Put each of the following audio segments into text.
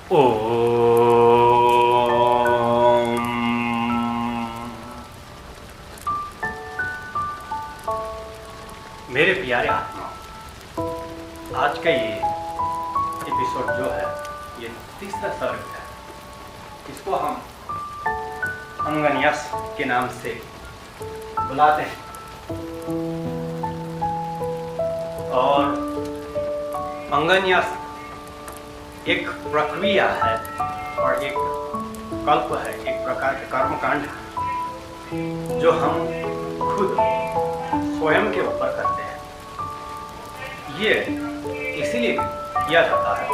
ओम। मेरे प्यारे आत्मा, आज का ये एपिसोड जो है ये तीसरा सर्ग है। इसको हम अंगन्यास के नाम से बुलाते हैं। और अंगन्यास एक प्रक्रिया है और एक कल्प है, एक प्रकार का कर्मकांड है जो हम खुद स्वयं के ऊपर करते हैं। ये इसीलिए किया जाता है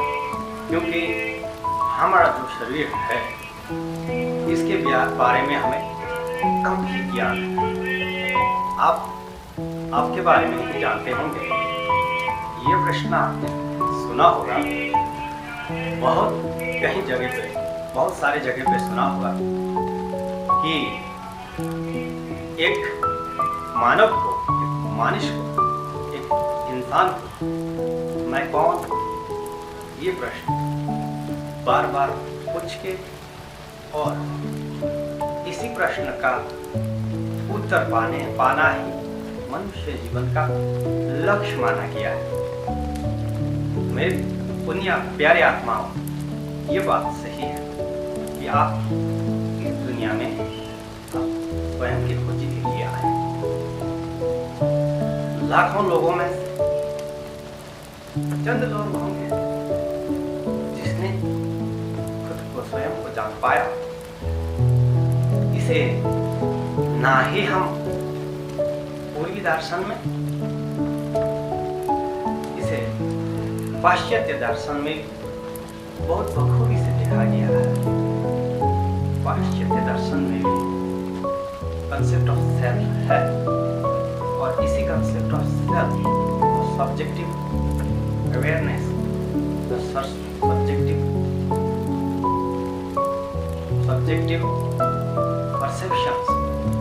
क्योंकि हमारा जो शरीर है इसके बारे में हमें कम ही ज्ञान है। आपके बारे में ही जानते होंगे। ये प्रश्न आपने सुना होगा, बहुत सारे जगह पे सुना होगा कि एक मानव को, एक मनुष्य को, एक इंसान को मैं कौन हूँ, ये प्रश्न बार बार पूछ के और इसी प्रश्न का उत्तर पाना ही मनुष्य जीवन का लक्ष्य माना गया है। मेरे पुण्य प्यारे आत्माओं, ये बात सही है कि आप इस दुनिया में स्वयं की खोजी के लिए आए। लाखों लोगों में से चंद लोग होंगे जिसने खुद को स्वयं को जान पाया। इसे ना ही हम पूर्वी दर्शन में, इसे पाश्चात्य दर्शन में बहुत बखूबी से देखा गया है। पाश्चात्य दर्शन में भी कंसेप्ट ऑफ सेल्फ है और इसी concept of self subjective awareness, subjective perceptions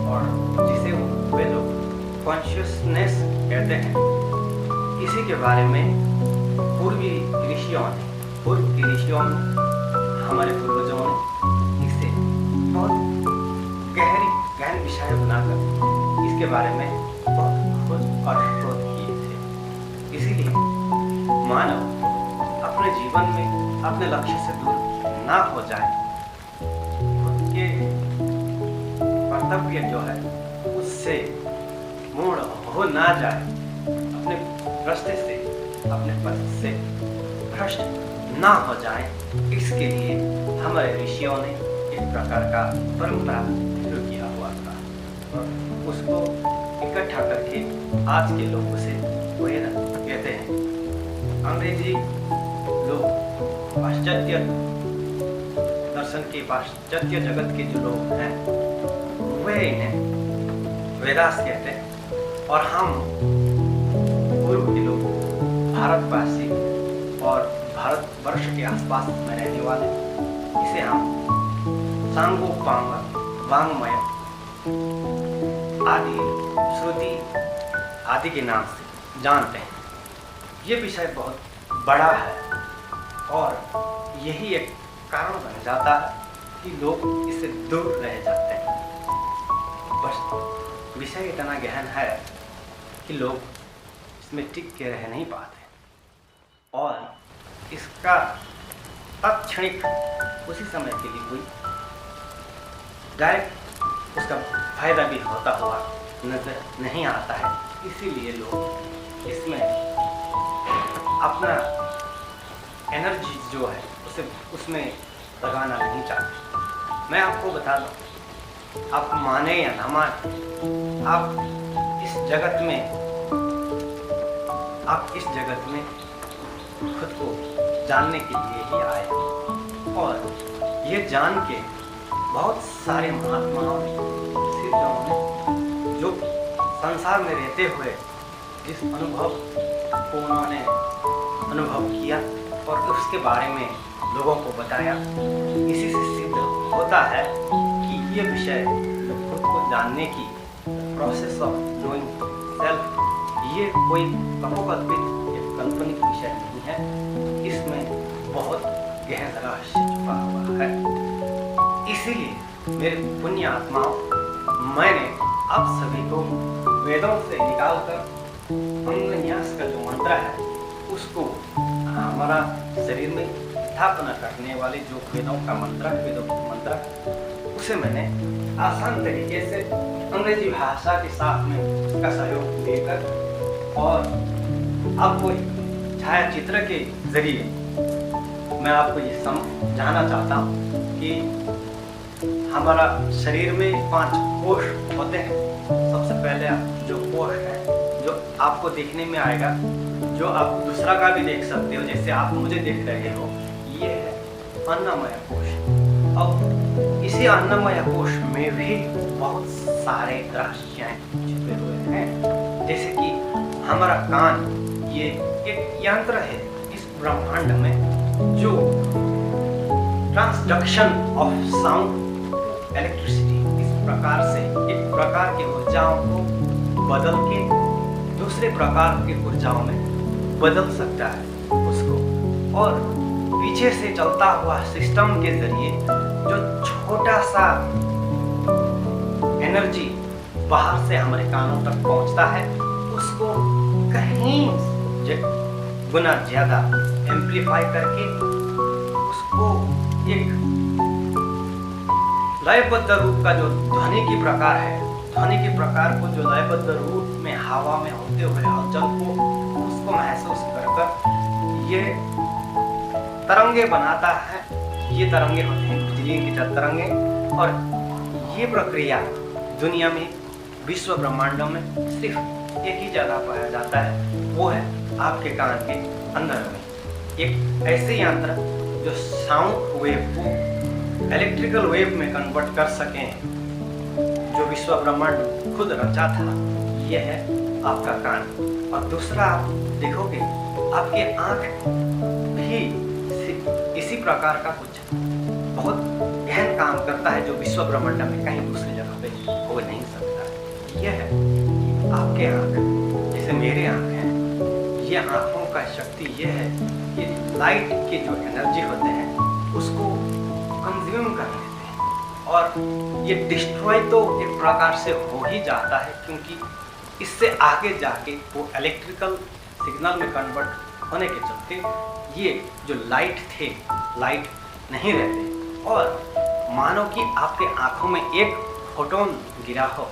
और जिसे वे लोग कॉन्शियसनेस कहते हैं, इसी के बारे में पूर्व की ऋषियों ने, हमारे पूर्वजों ने इसे बहुत गहन विषय बनाकर इसके बारे में बहुत खोज और शोध किए थे। इसीलिए मानव अपने जीवन में अपने लक्ष्य से दूर ना हो जाए, खुद के कर्तव्य जो है उससे मूड हो ना जाए, अपने रास्ते से, अपने पथ से भ्रष्ट ना हो जाए, इसके लिए हमारे ऋषियों ने एक प्रकार का परंपरा शुरू किया हुआ था और उसको इकट्ठा करके आज के लोग उसे वेद कहते हैं। अंग्रेजी लोग, पाश्चात्य दर्शन के, पाश्चात्य जगत के जो लोग हैं वे इन्हें वेदास कहते हैं और हम पूर्व के लोग, भारतवासी और भारतवर्ष के आसपास में रहने वाले, इसे हम सांगोपांग, वांग्मय आदि, श्रुति आदि के नाम से जानते हैं। ये विषय बहुत बड़ा है और यही एक कारण बन जाता है कि लोग इससे दूर रह जाते हैं। बस विषय इतना गहन है कि लोग इसमें टिक के रह नहीं पाते और इसका तत्क्षणिक उसी समय के लिए कोई डायरेक्ट उसका फायदा भी होता हुआ नजर नहीं आता है। इसीलिए लोग इसमें अपना एनर्जी जो है उसे उसमें लगाना नहीं चाहते। मैं आपको बता दूं, आप माने या ना माने, आप इस जगत में खुद को जानने के लिए ही आए और ये जान के बहुत सारे महात्माओं ने, सिद्धों ने, जो संसार में रहते हुए जिस अनुभव को उन्होंने अनुभव किया और उसके बारे में लोगों को बताया, इसी से सिद्ध होता है कि ये विषय खुद को जानने की प्रोसेस ऑफ नोइंग सेल्फ, ये कोई कपोकल्पित या काल्पनिक विषय नहीं है। इसमें बहुत गहन रहस्य छुपा हुआ है। इसीलिए मेरे पुण्य आत्माओं, मैंने आप सभी को वेदों से निकालकर अंगन्यास का जो मंत्र है उसको हमारा शरीर में स्थापना करने वाले जो वेदों का मंत्र है, वेदों का मंत्र है, उसे मैंने आसान तरीके से अंग्रेजी भाषा के साथ में उसका सहयोग देकर और आपको छायाचित्र के जरिए मैं आपको ये समझाना चाहता हूँ कि हमारा शरीर में 5 कोष होते हैं। सबसे पहले जो कोष है जो आपको देखने में आएगा, जो आप दूसरा का भी देख सकते हो, जैसे आप मुझे देख रहे हो, ये है अन्नमय कोष। और इसी अन्नमय कोष में भी बहुत सारे रहस्य छिपे हुए हैं। जैसे कि हमारा कान, ये एक यंत्र है इस ब्रह्मांड में जो ट्रांसडक्शन ऑफ साउंड इलेक्ट्रिसिटी, इस प्रकार से एक प्रकार की ऊर्जाओं को बदल के दूसरे प्रकार की ऊर्जाओं में बदल सकता है उसको। और पीछे से चलता हुआ सिस्टम के जरिए जो छोटा सा एनर्जी बाहर से हमारे कानों तक पहुंचता है उसको कहीं गुना ज्यादा एम्पलीफाई करके उसको एक लयबद्ध रूप का जो ध्वनि की प्रकार है, ध्वनि के प्रकार को जो लयबद्ध रूप में हवा में होते हुए हलचल को उसको महसूस कर ये तरंगे बनाता है। ये तरंगे होते हैं बिजली की तरंगे। और ये प्रक्रिया दुनिया में, विश्व ब्रह्मांडों में सिर्फ एक ही जगह पाया जाता है, वो है आपके कान के अंदर में। एक ऐसे यंत्र जो साउंड वेव को इलेक्ट्रिकल वेव में कन्वर्ट कर सकें, जो विश्व ब्रह्मांड खुद रचा था, ये है आपका कान। और दूसरा आप देखोगे आपके आँख भी इसी प्रकार का कुछ बहुत गहन काम करता है जो विश्व ब्रह्मांड में कहीं दूसरी जगह पे हो नहीं सकता। यह है आपके आँख, जैसे मेरे आँख हैं, ये आँखों का शक्ति ये है कि लाइट के जो एनर्जी होते हैं उसको कंज्यूम कर लेते हैं और ये डिस्ट्रॉय तो एक प्रकार से हो ही जाता है, क्योंकि इससे आगे जाके वो इलेक्ट्रिकल सिग्नल में कन्वर्ट होने के चलते ये जो लाइट थे, लाइट नहीं रहते। और मानो कि आपके आँखों में एक फोटोन गिरा हो,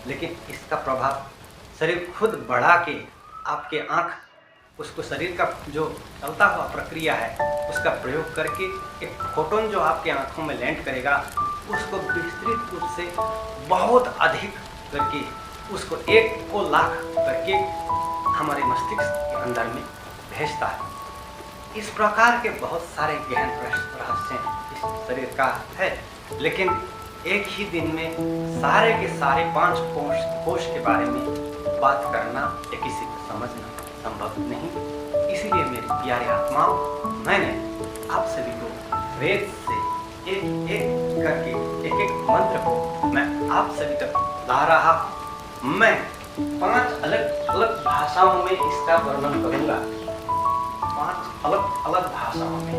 लेकिन इसका प्रभाव शरीर खुद बढ़ा के आपके आँख उसको शरीर का जो चलता हुआ प्रक्रिया है उसका प्रयोग करके एक फोटोन जो आपके आँखों में लैंड करेगा उसको विस्तृत रूप से बहुत अधिक करके उसको 1 लाख करके हमारे मस्तिष्क के अंदर में भेजता है। इस प्रकार के बहुत सारे गहन रहस्य इस शरीर का है, लेकिन एक ही दिन में सारे के सारे 5 कोष के बारे में बात करना या किसी को समझना संभव नहीं। इसीलिए मेरे प्यारे आत्माओं, मैंने आप सभी को वेद से एक एक करके एक मंत्र को मैं आप सभी तक ला रहा हूँ। मैं 5 अलग अलग भाषाओं में इसका वर्णन करूँगा, 5 अलग अलग भाषाओं में।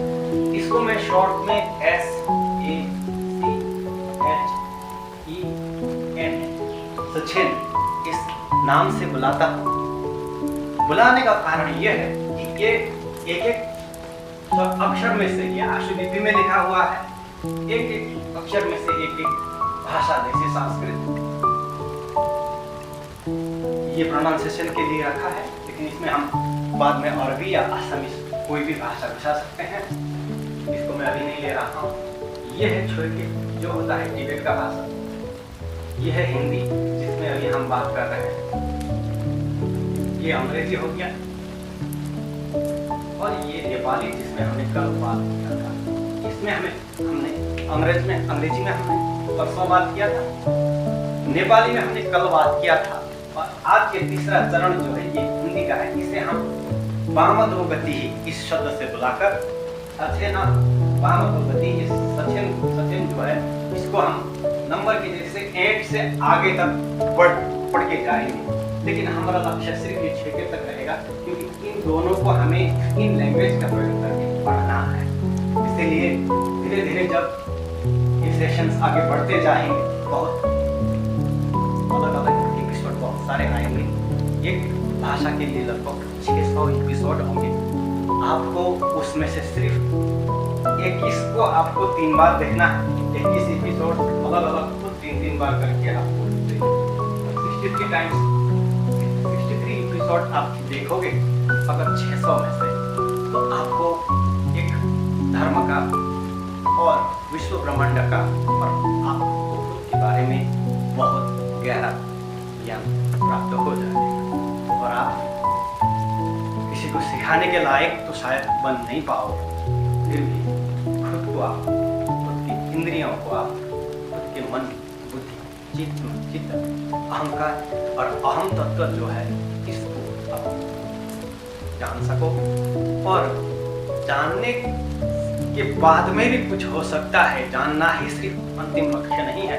इसको मैं शॉर्ट में SACHEN सचेन इस नाम से बुलाता हूँ। बुलाने का कारण यह है कि ये एक अक्षर में से, ये आशुलिपि में लिखा हुआ है, एक अक्षर में से एक भाषा, जैसे संस्कृत ये प्रोनाउंसिएशन के लिए रखा है, लेकिन इसमें हम बाद में अरबी या असमी कोई भी भाषा बिछा सकते हैं। इसको मैं अभी नहीं ले रहा हूँ। ये है छोड़ के जो होता है टिबेट का भाषा, ये है हिंदी जिसमें अभी हम बात कर रहे हैं, ये अंग्रेजी हो गया, और ये नेपाली जिसमें हमने कल बात किया था। इसमें हमने अंग्रेजी में हमने परसों बात किया था, नेपाली में हमने कल बात किया था, और आज के तीसरा चरण जो है ये हिंदी का है। इसे हम वामदोगति इस शब्द से बुलाकर सचेना, वामदोगति सचेन जो है इसको हम नंबर की जैसे 8 से आगे तक पढ़ के जाएंगे, लेकिन हमारा लक्ष्य सिर्फ ये 6 तक रहेगा, क्योंकि इन दोनों को हमें इन लैंग्वेज का प्रयोग करके पढ़ना है। इसीलिए धीरे धीरे जब ये सेशंस आगे बढ़ते जाएंगे, बहुत अलग अलग एपिसोड बहुत सारे आएंगे। एक भाषा के लिए लगभग 600 एपिसोड होंगे। आपको उसमें से सिर्फ 21 को आपको 3 बार देखना है। 21 एपिसोड अलग अलग को 3-3 बार करके आपको 63 टाइम्स 63 एपिसोड आप देखोगे अगर 600 में से, तो आपको एक धर्म का और विश्व ब्रह्मांड का और आपको खुद के बारे में बहुत गहरा ज्ञान प्राप्त हो जाएगा। और आप किसी को सिखाने के लायक तो शायद बन नहीं पाओगे, फिर भी खुद को आप, खुद की इंद्रियों को आप, खुद के मन, बुद्धि, चित्त, अहंकार और अहम तत्व जो है इसको आप जान सको। और जानने के बाद में भी कुछ हो सकता है। जानना ही सिर्फ अंतिम लक्ष्य नहीं है,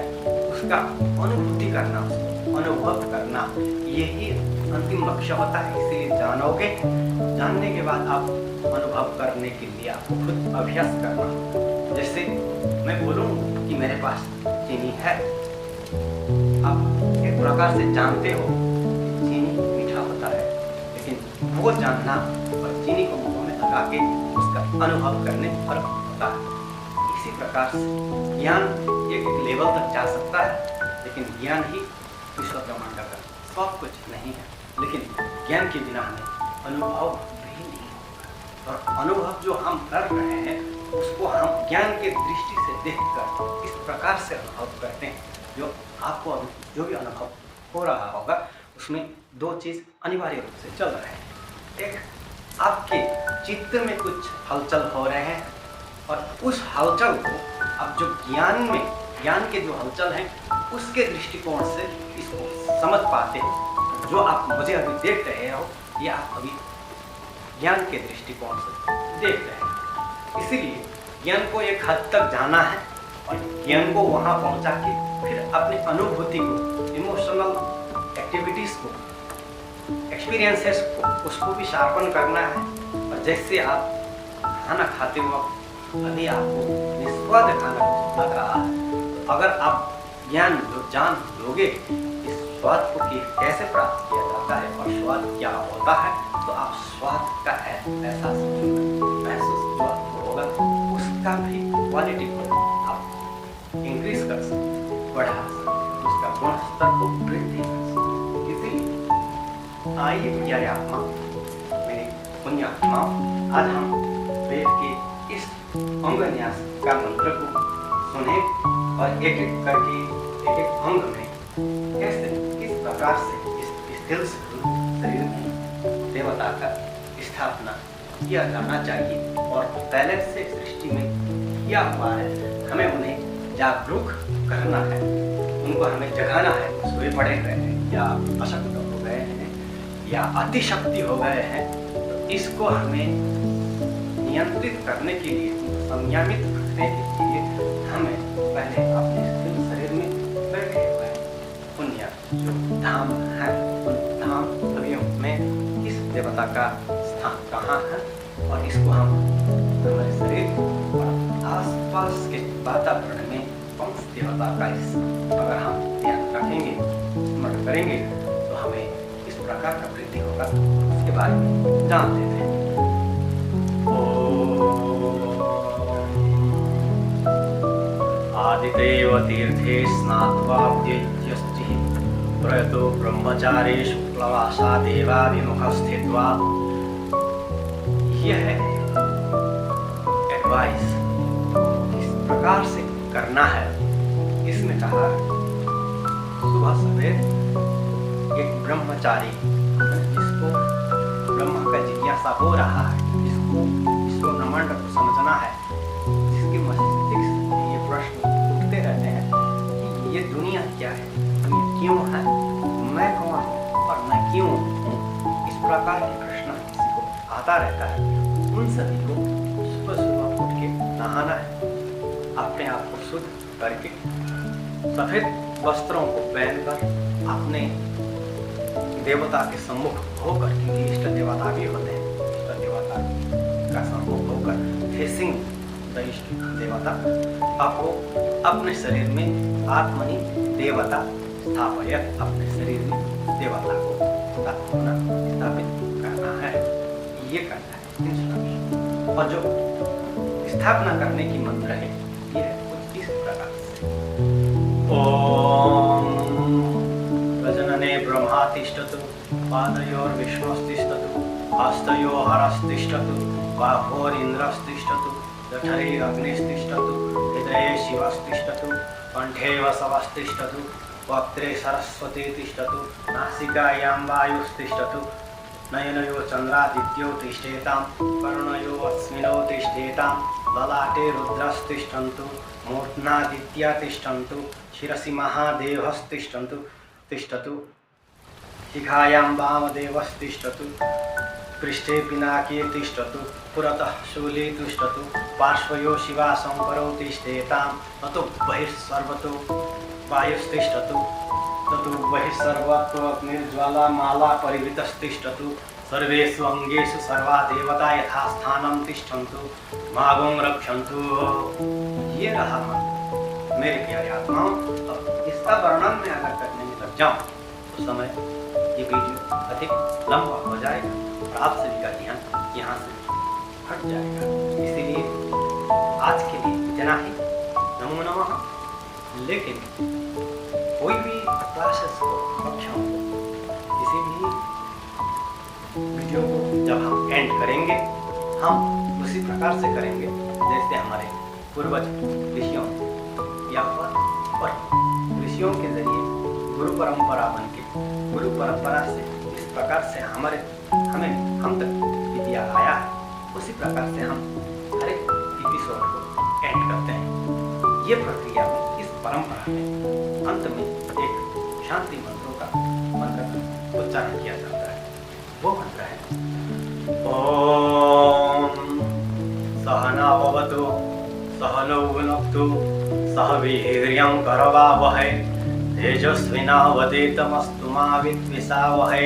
उसका अनुभूति करना, उसको अनुभव करना, यही अंतिम लक्ष्य होता है। इसीलिए जानोगे, जानने के बाद आप अनुभव करने के लिए आपको खुद अभ्यास करना होगा। जैसे मैं बोलूँ कि मेरे पास चीनी है, आप एक प्रकार से जानते हो चीनी मीठा होता है, लेकिन वो जानना और चीनी को मुंह में लगा के उसका अनुभव करने फर्क होता है। इसी प्रकार से ज्ञान एक लेवल तक जा सकता है, लेकिन ज्ञान ही विश्व ब्रह्मांड का सब कुछ नहीं है। लेकिन ज्ञान के बिना हमें अनुभव भी नहीं होगा। और अनुभव जो हम कर रहे हैं उसको हम ज्ञान के दृष्टि से देखकर इस प्रकार से अनुभव करते हैं। जो आपको जो भी अनुभव हो रहा होगा उसमें 2 चीज़ अनिवार्य रूप से चल रहे हैं। एक, आपके चित्त में कुछ हलचल हो रहे हैं, और उस हलचल को आप जो ज्ञान के जो हलचल हैं उसके दृष्टिकोण से इसको समझ पाते हैं। जो आप मुझे अभी देख रहे हो, ये आप अभी ज्ञान के दृष्टिकोण से देख रहे हैं। इसीलिए ज्ञान को एक हद तक जाना है और ज्ञान को वहाँ पहुँचा के फिर अपनी अनुभूति को, इमोशनल एक्टिविटीज़ को, एक्सपीरियंसेस को, उसको भी शार्पन करना है। और जैसे आप खाना खाते वक्त अभी आपको निस्वाद खाना लग रहा है, तो अगर आप ज्ञान जान लोगे इस स्वाद को कैसे प्राप्त किया जाता है और स्वाद क्या होता है, तो आप स्वाद का एहसास महसूस जो आपको होगा उसका भी क्वालिटी को आप इंक्रीज कर सकते, बढ़ा सकते, उसका गुण स्तर को वृद्धि कर सकते। इसीलिए आइए प्यारे आत्मा, मेरे पुण्य आत्मा, आज हम वेद के इस अंगन्यास का मंत्र को सुने और एक एक करके एक एक अंग में कैसे किस प्रकार से इस स्थिर शरीर में देवता का स्थापना किया जाना चाहिए और पहले से सृष्टि में किया हुआ है, हमें उन्हें जागरूक करना है, उनको हमें जगाना है। सोए पड़े हैं या अशक्त हो गए हैं या अतिशक्ति हो गए हैं, तो इसको हमें नियंत्रित करने के लिए, संयमित करने के लिए हमें पहले अपने स्थिर शरीर में बैठे हुए पुण्य जो धाम है, उन धाम सभ्यों में इस देवता का स्थान कहाँ है, और इसको हम हमारे शरीर और आसपास के वातावरण में कौन सी देवता का इस अगर हम ध्यान रखेंगे, स्मरण करेंगे, तो हमें इस प्रकार का वृद्धि होगा। इसके बारे में जान लेते हैं। आदिदेव तीर्थे स्नात्वा उद्यत्यस्ति प्रयतो ब्रह्मचारी शुक्लवासा देवाभिमुख स्थित्वा। यह है एडवाइस, किस प्रकार से करना है। इसमें कहा सुबह सवेर एक ब्रह्मचारी जिसको ब्रह्म का जिज्ञासा हो रहा है, जिसको विश्व ब्रह्मांड को समझना है, जिसके मस्तिष्क में ये प्रश्न उठते रहते हैं कि ये दुनिया क्या है, दुनिया क्यों है, मैं कौन हूँ और मैं क्यों हूँ, इस प्रकार के प्रश्न किसी को आता रहता है। उन सभी को सुबह सुबह उठ के नहाना है, अपने आप को शुद्ध करके सफेद वस्त्रों को पहनकर अपने देवता के सम्मुख होकर, क्योंकि इष्ट देवता भी होते हैं, इष्ट देवता का सम्मुख होकर फेसिंग द इष्ट देवता अपो अपने शरीर में आत्मनि देवता स्थापयत, अपने शरीर में देवता को स्थापित करना है, ये करना है इंस्ट्रक्शन। और जो स्थापना करने की मंत्र है ये है कुछ इस प्रकार से। ओम गजनने ब्रह्मा तिष्ठतु पादयोर्विष्णुस्तिष्ठतु हस्तयो हरस्तिष्ठतु बाहोरिन्द्रस्तिष्ठतु जठरैरग्निस्तिष्ठतु हृदये शिवस्तिष्ठतु कंठे वसवस्तिष्ठतु वक्त्रे सरस्वती तिष्ठतु नासिकायां वायुस्तिष्ठतु नयनयो चन्द्रादित्यो तिष्ठेतां कर्णयो अस्मिनो तिष्ठेतां ललाटे रुद्रस्तिष्ठन्तु मूर्ध्नादित्या तिष्ठन्तु शिरसि महादेवस्तिष्ठन्तु तिष्ठतु शिखायां वामदेवस्तिष्ठतु पृष्ठे पिनाके तिष्ठतु पुरतः शूले तिष्ठतु पार्श्वयो शिवा शङ्करौ तिष्ठेताम् अतो बहिर्सर्वतो वायुस्तिष्ठतु ततो बहिर्सर्वतो अग्निर्ज्वालामाला परिवृतस्तिष्ठतु सर्वेषु अङ्गेषु सर्वा देवता यथास्थानं तिष्ठन्तु मागों रक्षन्तु। ये रहा मंत्र मेरे प्यारे आत्माओं। अब इसका वर्णन में अगर करने में लग जाऊं तो समय ये वीडियो अधिक लंबा हो जाएगा और आप सभी का ध्यान यहाँ से हट जाएगा। इसीलिए आज के लिए इतना ही। नमो नमः। लेकिन कोई भी क्लासेस को कक्षाओं को किसी भी वीडियो को जब हम एंड करेंगे हम उसी प्रकार से करेंगे जैसे हमारे पूर्वज ऋषियों या और ऋषियों के जरिए गुरु परंपरा बन के गुरु परंपरा से इस प्रकार से हम तक विद्या आया है, उसी प्रकार से हम हर एक एपिसोड को एंड करते हैं। ये प्रक्रिया में इस परंपरा में अंत में एक शांति मंत्रों का मंत्र का उच्चारण किया जाता है। वो मंत्र है ओम सहना भवतु सहनौ भुनक्तु सह वीर्यं करवावहै तेजस्विनावधीतमस्तु मा विद्विषावहै।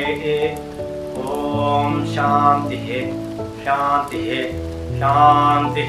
ओम शांति शांति शांति।